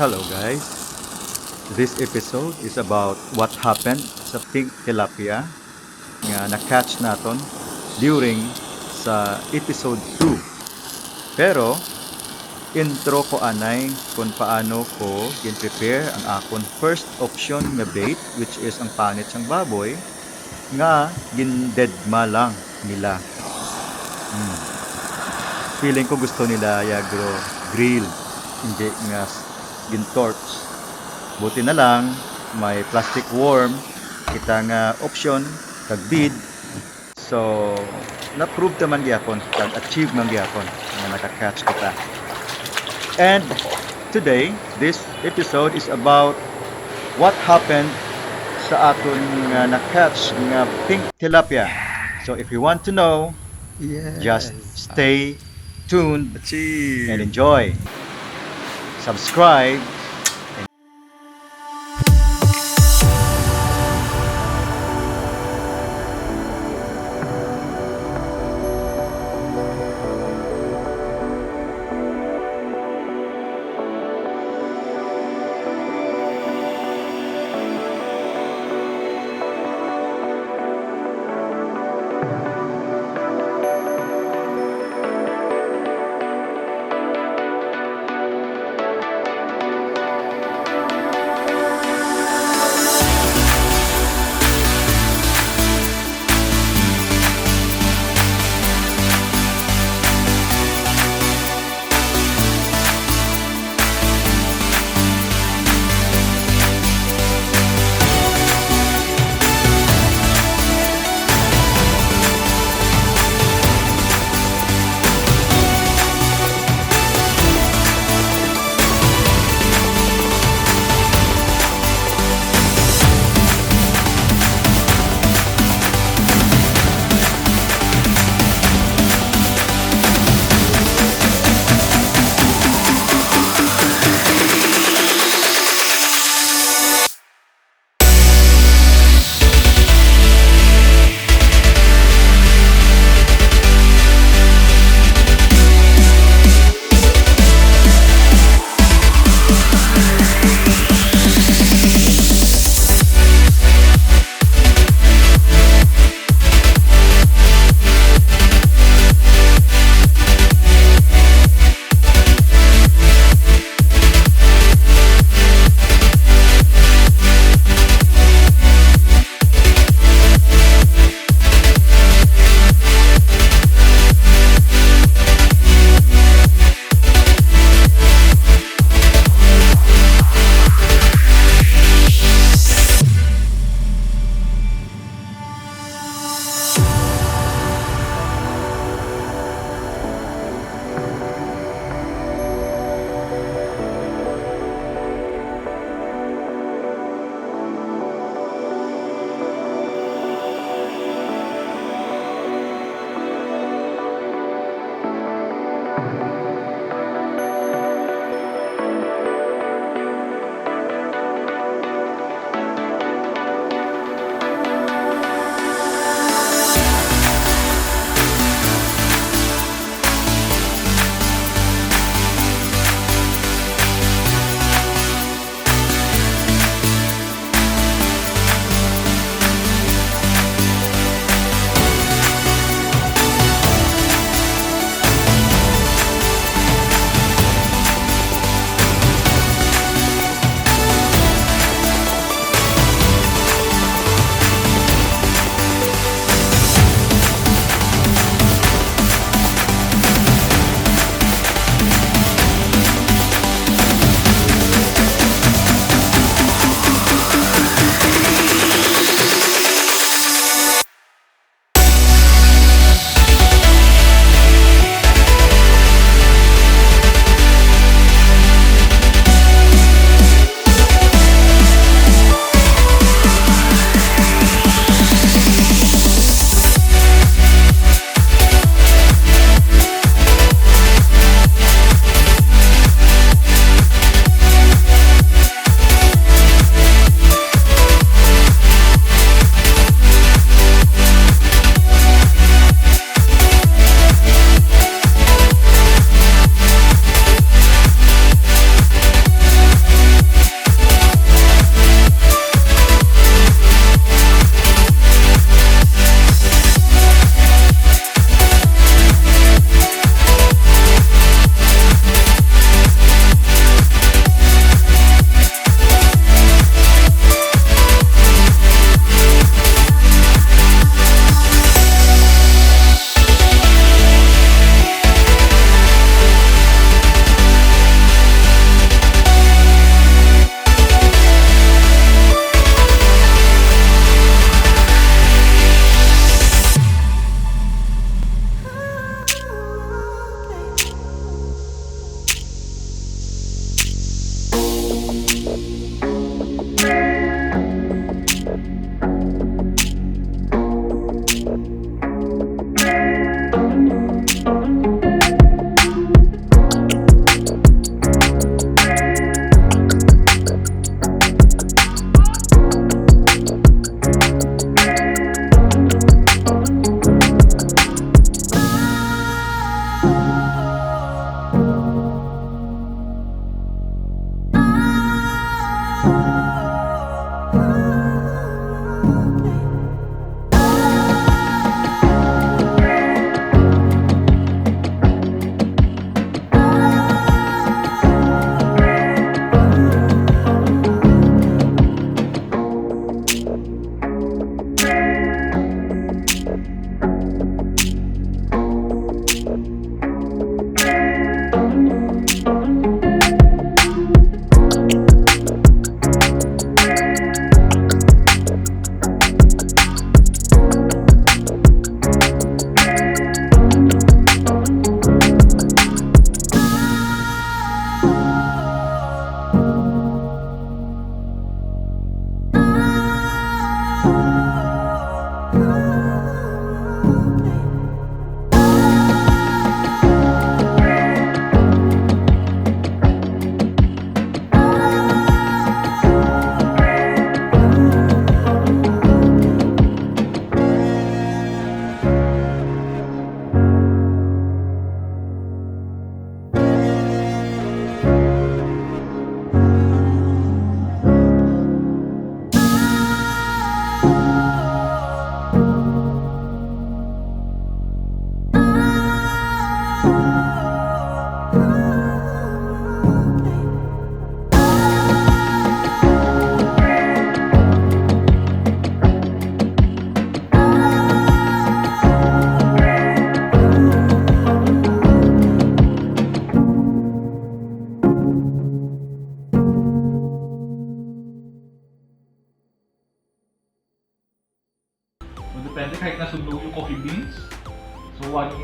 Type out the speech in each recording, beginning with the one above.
Hello guys. This episode is about what happened sa pink tilapia nga na-catch naton during sa episode 2. Pero intro ko anay kung paano ko gin-prepare ang akon first option nga bait, which is ang panit sang baboy nga gin-deadma lang nila. Feeling ko gusto nila yagro grill, hindi nga gin-torch. Buti na lang, may plastic worm, kita nga option, kag bid. So, na-prove naman gyapon, kag achieve man gyapon nga naka-catch kita. And today, this episode is about what happened sa aton nga na-catch nga pink tilapia. So, if you want to know, just stay tuned and Achieve. enjoy. Subscribe.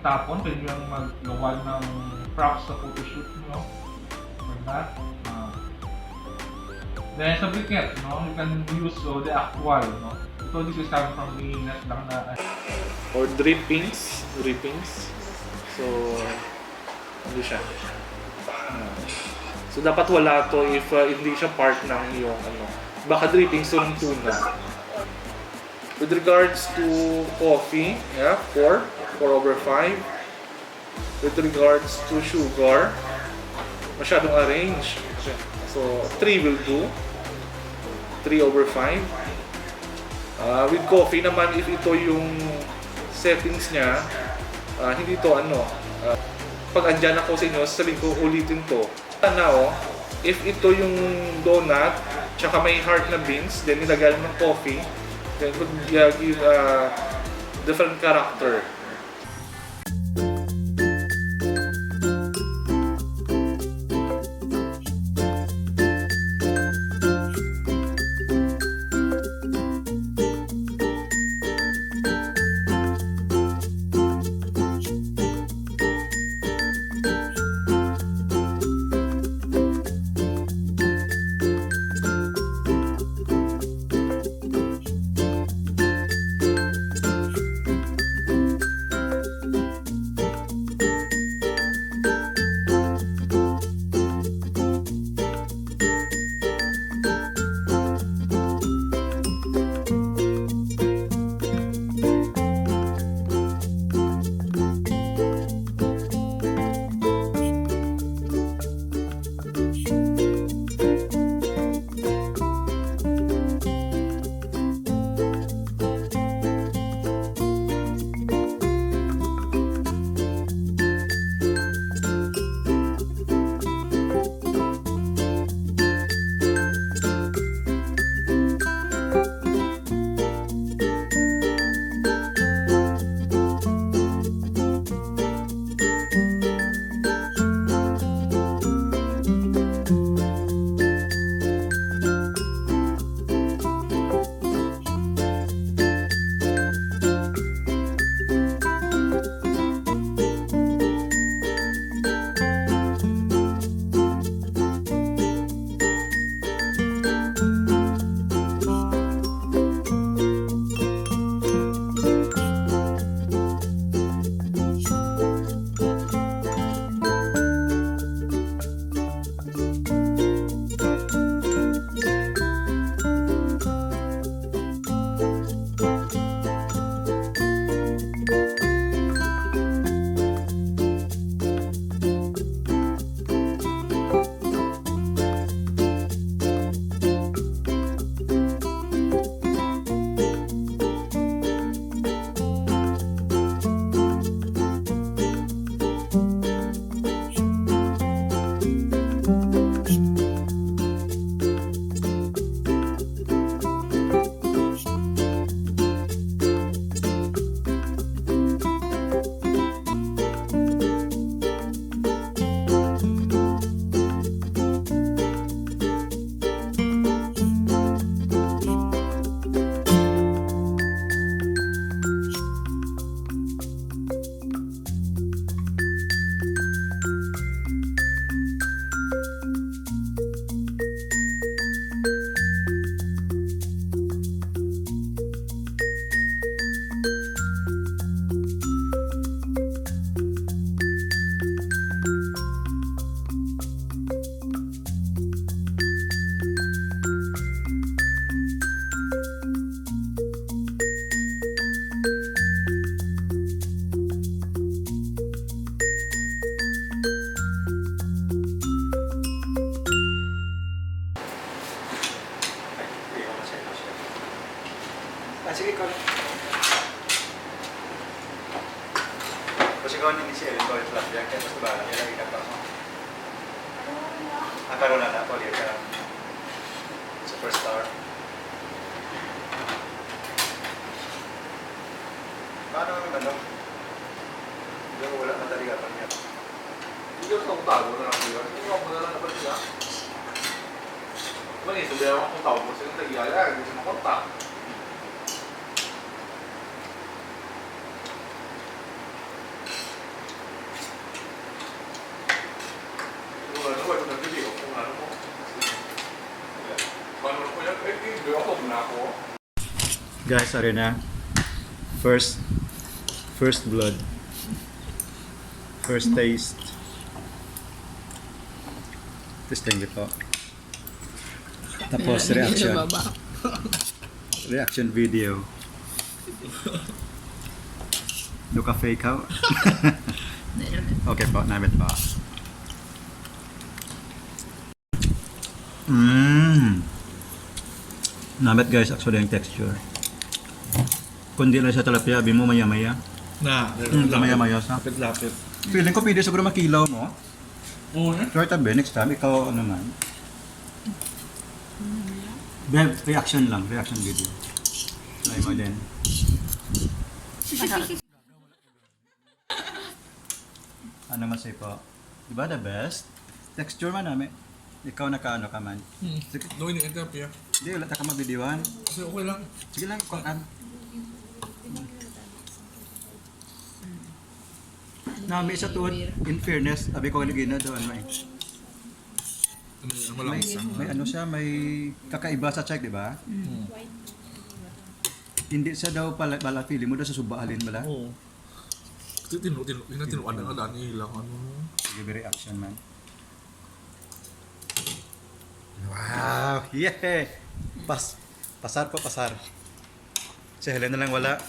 magtapon, pwede nyo maggawa ng props sa photoshoot nyo. For that. Then sa briquette, no, you can use the actual, no. So this is coming from the net lang na or drippings. So ano siya? So dapat wala to if hindi siya part ng iyong ano. Baka drippings to ng tuna. With regards to coffee, yeah, 4/5. With regards to sugar, masyadong arrange. So 3 will do. 3/5. With coffee naman, if ito yung settings niya, hindi to ano, pag andyan ako sa inyo, sasabihin ko ulitin to. Now, if ito yung donut, tsaka may heart na beans, then nilagyan ng coffee, then would give a different character. Sige, ikaw. Kasi ikaw ni Michelle, ikaw yung flat yan. Kaya mas ba, yan lagi ka pa mo. Karoon na po, liya ka. Superstar. Paano naman ano? Hindi mo wala mataliga pa niya. Hindi ako sa tago na lang diba? Hindi ako na lang naman siya. Mali, sabi ako kung tawag mo silang tag-iyaya, hindi siya makontak. Guys, sorry na. First blood. First taste. Testing ito. Tapos reaction. Reaction video. Do ka fake out? Okay po, namin po. Namit guys, actually yung texture. Kundi lang siya talapia, abi mo maya-maya. Maya-maya sa. Lapit-lapit. Feeling ko pwede siguro makilaw mo. Oo, Try tabi, next time, ikaw ano man. Bev, reaction lang, reaction video. Try mo din. Ano masay po? Diba the best? Texture man namin. Ikaw nakaano ka man. Sige, No, ini ito, Pia. hindi, wala ta ka mabidiwan. Kasi okay lang. Sige lang, kuhaan. Nami sa tuod, in fairness, sabi ko kanina daw ano eh. May ano siya, may kakaiba sa check, di ba? Hindi siya daw pala feeling mo daw sa subaalin bala. Oo. Kasi tinuan na nga daan ilang ano. Sige, be reaction man. Wow! Yeah! Pasar po, pasar. Si Helen na lang wala.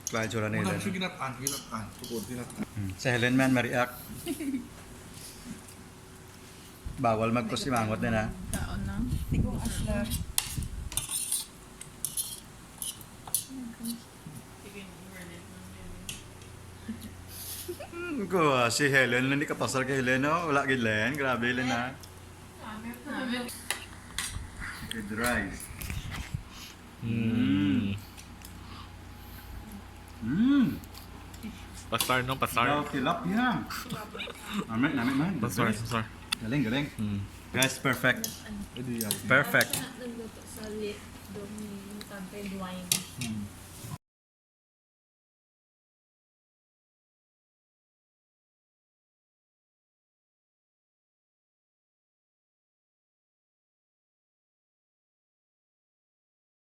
Kaya tsura na Wala Helen. siya ginatan. Tukod, ginatan. Si Helen man, ma-react. Bawal magpusimangot din ha. Taon na. Tigong asla. Ko, si Helen, hindi ka pasar kay Helen, no? Wala kay Helen. Grabe, Helen ha. Good rice. Pasar no, pasar. Wow, tilapia. Amin man. Pasar. Galing. Guys, perfect. Perfect. Nagluto sa lit. Doon yung wine.